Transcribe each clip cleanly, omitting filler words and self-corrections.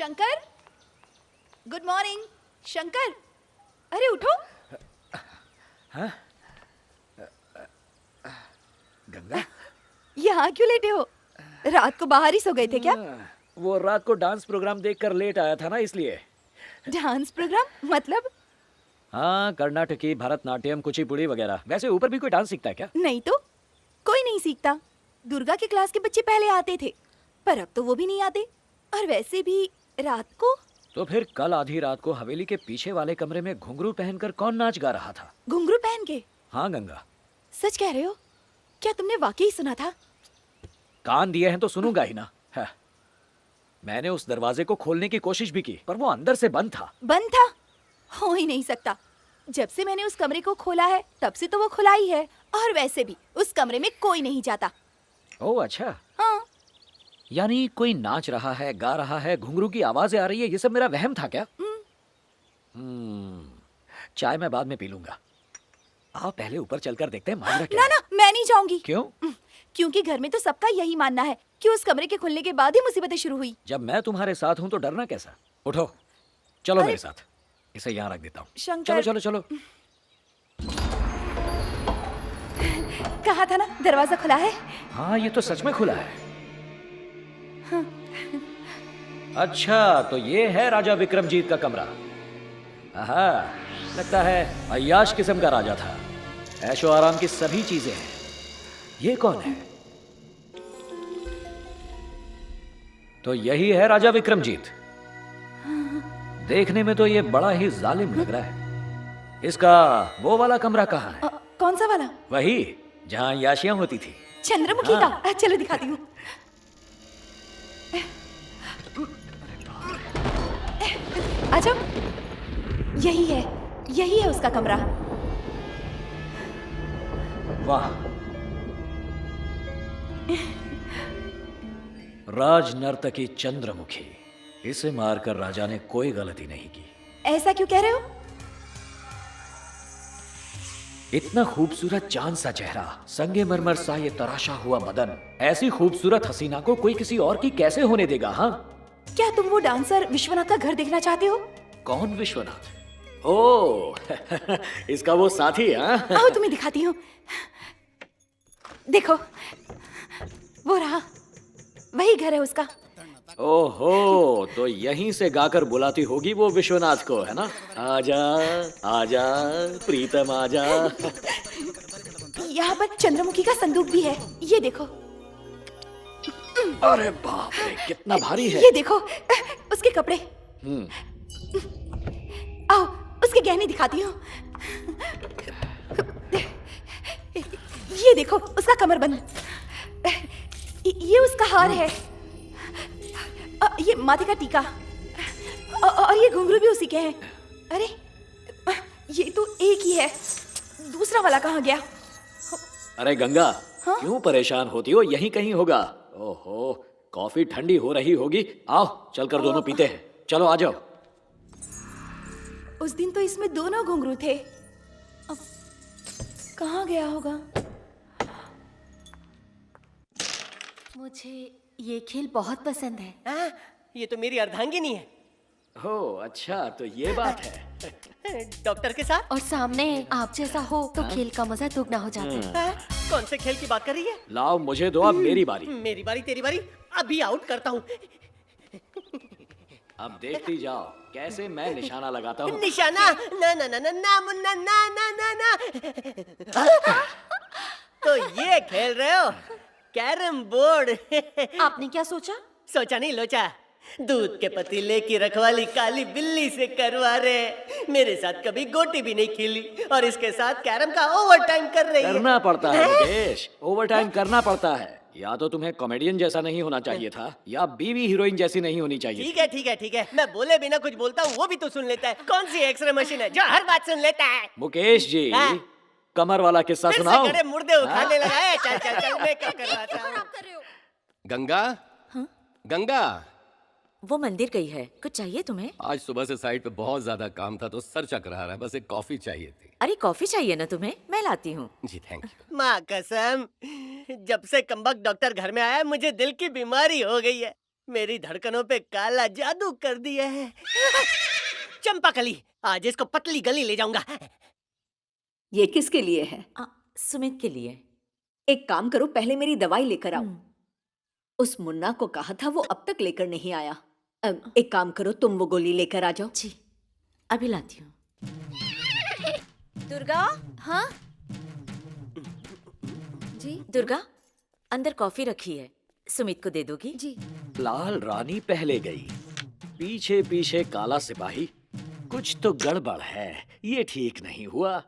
Shankar, good morning. Shankar, अरे उठो। हाँ? गंगा, यहाँ क्यों लेटे हो? रात को बाहर ही सो गए थे क्या? वो रात को डांस प्रोग्राम देखकर लेट आया था ना, इसलिए। डांस प्रोग्राम मतलब? हाँ, कर्नाटकी, भरतनाट्यम, कुचिपुड़ी वगैरह। वैसे ऊपर भी कोई डांस सीखता है क्या? नहीं तो कोई नहीं सीखता। दुर्गा के क्लास के बच्चे पहले आते थे, पर अब तो वो भी नहीं आते। और वैसे भी रात को। तो फिर कल आधी रात को हवेली के पीछे वाले कमरे में घुंघरू पहनकर कौन नाच गा रहा था? घुंघरू पहन के? हाँ गंगा। सच कह रहे हो? क्या तुमने वाकई सुना था? कान दिए हैं तो सुनूंगा ही ना। है। मैंने उस दरवाजे को खोलने की कोशिश भी की, पर वो अंदर से बंद था। बंद था? हो ही नहीं सकता। जब से मैंने उस कमरे को खोला है तब से तो वो खुला ही है। और वैसे भी उस कमरे में कोई नहीं जाता। ओह अच्छा। हाँ। यानी कोई नाच रहा है, गा रहा है, घुंघरू की आवाजें आ रही है, ये सब मेरा वहम था क्या? चाय मैं बाद में पी लूंगा। आओ पहले ऊपर चलकर देखते हैं माजरा क्या ना है। ना, मैं नहीं जाऊंगी। क्यों? क्योंकि घर में तो सबका यही मानना है कि उस कमरे के खुलने के बाद ही मुसीबतें शुरू हुई। जब मैं तुम्हारे साथ हूं तो डरना कैसा? उठो, चलो मेरे साथ। इसे यहाँ रख देता हूँ। शंकर। चलो चलो चलो। कहा था ना दरवाजा खुला है। हाँ, ये तो सच में खुला है। अच्छा, तो ये है राजा विक्रमजीत का कमरा। आहा, लगता है अय्याश किस्म का राजा था। ऐशो आराम की सभी चीजें हैं। ये कौन है? तो यही है राजा विक्रमजीत। देखने में तो ये बड़ा ही जालिम लग रहा है। इसका वो वाला कमरा कहाँ है? कौन सा वाला? वही जहाँ याशियां होती थी। चंद्रमुखी का? चलो दिखाती हूँ। अच्छा, यही है उसका कमरा। वाह, राज नर्तकी चंद्रमुखी। इसे मारकर राजा ने कोई गलती नहीं की। ऐसा क्यों कह रहे हो? इतना खूबसूरत चांद सा चेहरा, संगे मरमर सा ये तराशा हुआ बदन, ऐसी खूबसूरत हसीना को कोई किसी और की कैसे होने देगा? हाँ, क्या तुम वो डांसर विश्वनाथ का घर देखना चाहते हो? कौन विश्वनाथ? ओ इसका वो साथी। हाँ, आओ तुम्हें दिखाती हूँ। देखो, वो रहा, वही घर है उसका। ओहो, तो यहीं से गाकर बुलाती होगी वो विश्वनाथ को, है ना? आजा आजा प्रीतम आजा। यहाँ पर चंद्रमुखी का संदूक भी है, ये देखो। अरे बाप रे, कितना भारी है। ये देखो, उसके कपड़े। आओ उसके गहने दिखाती हूँ। ये देखो उसका कमरबंद। ये उसका हार है। ये माथे का टीका। और ये घुंघरू भी उसी के हैं। अरे ये तो एक ही है, दूसरा वाला कहाँ गया? अरे गंगा, हाँ? क्यों परेशान होती हो? यहीं कहीं होगा। ओहो, कॉफी ठंडी हो रही होगी। आओ चलकर दोनों पीते हैं। चलो आ जाओ। उस दिन तो इसमें दोनों घुंघरू थे, अब कहाँ गया होगा? मुझे ये खेल बहुत पसंद है। ये तो मेरी अर्धांगिनी है। हो अच्छा, तो ये बात है। डॉक्टर के साथ। और सामने आप जैसा हो तो खेल का मजा दुगना हो जाता है। हाँ? कौन से खेल की बात कर रही है? लाओ मुझे दो, अब मेरी बारी। मेरी बारी तेरी बारी, अभी आउट करता हूँ। अब देखती जाओ कैसे मैं निशाना लगाता हूँ। निशाना? ना ना ना ना ना मुन्ना, ना ना ना ना। तो ये खेल रहे हो कैरम बोर्ड? आपने क्या सोचा? सोचा नहीं लोचा। दूध के पतीले की रखवाली काली बिल्ली से करवा रहे। मेरे साथ कभी गोटी भी नहीं खेली और इसके साथ कैरम का ओवर टाइम कर रही है। करना पड़ता है मुकेश, ओवर टाइम करना पड़ता है। या तो तुम्हें कॉमेडियन जैसा नहीं होना चाहिए था, या बीवी हीरोइन जैसी नहीं होनी चाहिए। ठीक है ठीक है ठीक है, मैं बोले बिना कुछ बोलता हूँ, वो भी तो सुन लेता है। कौन सी एक्सरे मशीन है जो हर बात सुन लेता है? मुकेश जी, हाँ? कमर वाला किस्सा फिर से सुनाओ। खड़े मुर्दे उठाने लगा है। चल चल चल, मैं क्या कर रहा था? गंगा। गंगा, वो मंदिर गई है, कुछ चाहिए तुम्हें? आज सुबह से साइट पे बहुत ज्यादा काम था तो सर चकरा रहा है, बस एक कॉफी चाहिए थी। अरे कॉफी चाहिए ना तुम्हें, मैं लाती हूँ। जी थैंक यू। माँ कसम, जब से कमबख्त डॉक्टर घर में आया है, मुझे दिल की बीमारी हो गई है। मेरी धड़कनों पे काला जादू कर दिया है। चंपाकली, आज इसको पतली गली ले जाऊंगा। ये किसके लिए है? सुमित के लिए। एक काम करो, पहले मेरी दवाई लेकर आओ। उस मुन्ना को कहा था, वो अब तक लेकर नहीं आया। एक काम करो, तुम वो गोली लेकर आ जाओ। जी, अभी लाती हूँ। दुर्गा, हाँ जी दुर्गा, अंदर कॉफी रखी है, सुमित को दे दोगी? जी। लाल रानी पहले गई, पीछे पीछे काला सिपाही। कुछ तो गड़बड़ है, ये ठीक नहीं हुआ।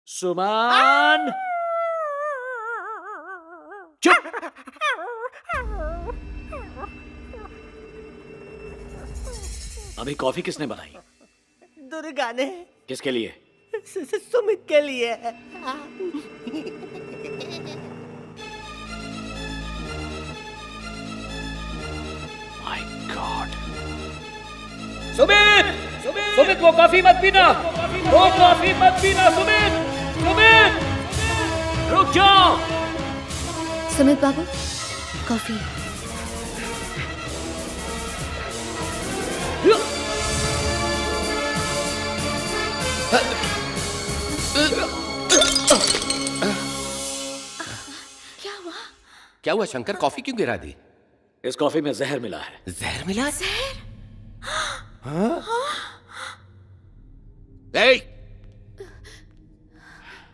सुमान, चुप। अभी कॉफी किसने बनाई? दुर्गा ने। किसके लिए? सुमित के लिए। My God. सुमित, सुमित वो कॉफी मत पीना, वो कॉफी मत पीना। सुमित, सुमित, रुक जाओ। सुमित बाबू, कॉफी। क्या हुआ शंकर, कॉफी क्यों गिरा दी? इस कॉफी में जहर मिला है। जहर मिला? ए!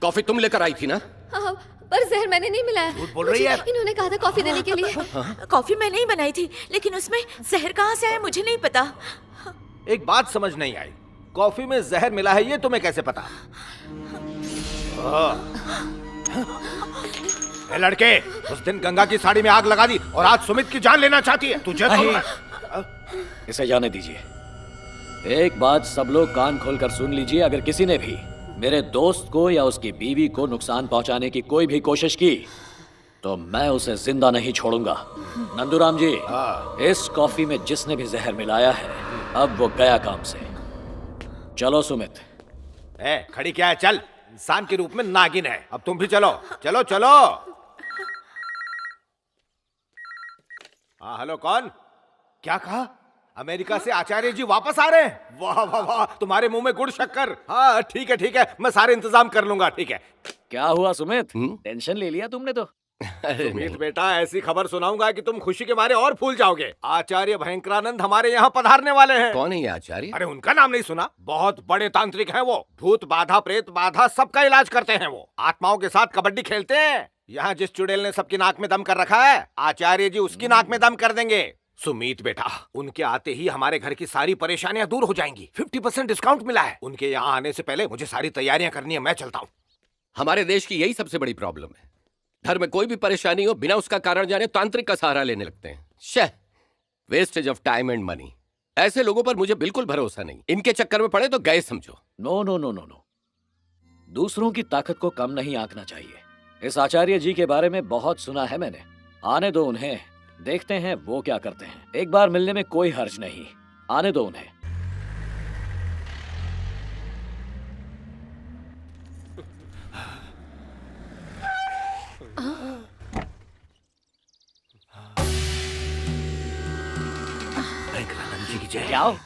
कॉफी तुम लेकर आई थी ना? हाँ, पर जहर मैंने नहीं मिलाया। झूठ बोल रही है। इन्होंने कहा था कॉफी देने के लिए। कॉफी मैंने ही बनाई थी, लेकिन उसमें जहर कहाँ से आया मुझे नहीं पता। एक बात समझ नहीं आई, कॉफी में जहर मिला है ये तुम्हें कैसे पता? ए लड़के, उस दिन गंगा की साड़ी में आग लगा दी और आज सुमित की जान लेना चाहती है। तुझे तो इसे जाने दीजिए। एक बात सब लोग कान खोलकर सुन लीजिए, अगर किसी ने भी मेरे दोस्त को या उसकी बीवी को नुकसान पहुंचाने की कोई भी कोशिश की तो मैं उसे जिंदा नहीं छोड़ूंगा। नंदूराम जी, इस कॉफी में जिसने भी जहर मिलाया है अब वो गया काम से। चलो सुमित। खड़ी क्या है? चल, इंसान के रूप में नागिन है। अब तुम भी चलो, चलो चलो। हाँ हेलो, कौन? क्या कहा? अमेरिका से आचार्य जी वापस आ रहे हैं? वाह वाह वाह, तुम्हारे मुंह में गुड़ शक्कर। हाँ ठीक है, मैं सारे इंतजाम कर लूंगा। ठीक है। क्या हुआ सुमित, टेंशन ले लिया तुमने तो? सुमित बेटा, ऐसी खबर सुनाऊंगा कि तुम खुशी के मारे और फूल जाओगे। आचार्य भयंकरानंद हमारे यहाँ पधारने वाले हैं। कौन है ये आचार्य? अरे उनका नाम नहीं सुना? बहुत बड़े तांत्रिक हैं वो। भूत बाधा, प्रेत बाधा, सबका इलाज करते हैं वो। आत्माओं के साथ कबड्डी खेलते हैं। यहाँ जिस चुड़ैल ने सबकी नाक में दम कर रखा है, आचार्य जी उसकी नाक में दम कर देंगे। सुमीत बेटा, उनके आते ही हमारे घर की सारी परेशानियां दूर हो जाएंगी। 50% डिस्काउंट मिला है। उनके यहाँ आने से पहले मुझे सारी तैयारियां करनी है। मैं चलता हूँ। हमारे देश की यही सबसे बड़ी प्रॉब्लम है। घर में कोई भी परेशानी हो, बिना उसका कारण जाने तांत्रिक का सहारा लेने लगते हैं। शह, wastage of time and money. ऐसे लोगों पर मुझे बिल्कुल भरोसा नहीं। इनके चक्कर में पड़े तो गए समझो। No no no no no, दूसरों की ताकत को कम नहीं आंकना चाहिए। इस आचार्य जी के बारे में बहुत सुना है मैंने। आने दो उन्हें, देखते हैं वो क्या करते हैं। एक बार मिलने में कोई हर्ज नहीं, आने दो उन्हें। जी की जय। क्या?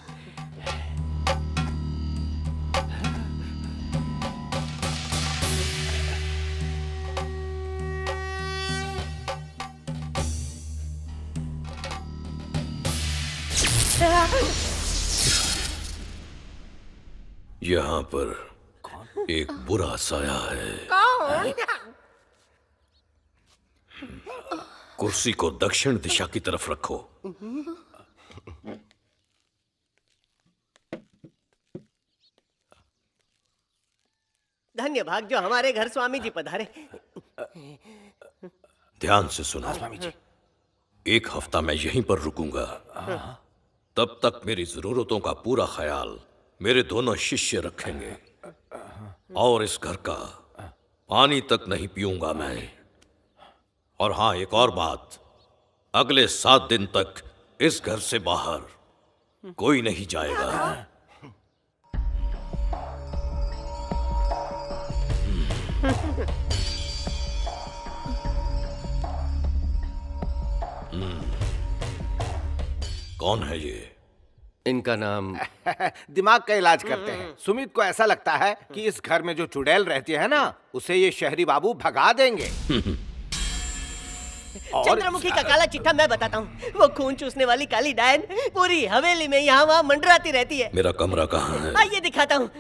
यहाँ पर एक बुरा साया है। कुर्सी को दक्षिण दिशा की तरफ रखो। धन्य भाग जो हमारे घर स्वामी जी पधारे। ध्यान से सुनो स्वामी जी, एक हफ्ता मैं यहीं पर रुकूंगा। तब तक मेरी जरूरतों का पूरा ख्याल मेरे दोनों शिष्य रखेंगे। और इस घर का पानी तक नहीं पीऊंगा मैं। और हाँ, एक और बात, अगले 7 दिन तक इस घर से बाहर कोई नहीं जाएगा। कौन है ये? इनका नाम दिमाग का इलाज करते हैं। सुमित को ऐसा लगता है कि इस घर में जो चुड़ैल रहती है ना, उसे ये शहरी बाबू भगा देंगे। चंद्रमुखी का काला चिट्ठा मैं बताता हूँ। वो खून चूसने वाली काली डायन पूरी हवेली में यहाँ वहाँ मंडराती रहती है। मेरा कमरा कहाँ है? आइए दिखाता हूँ।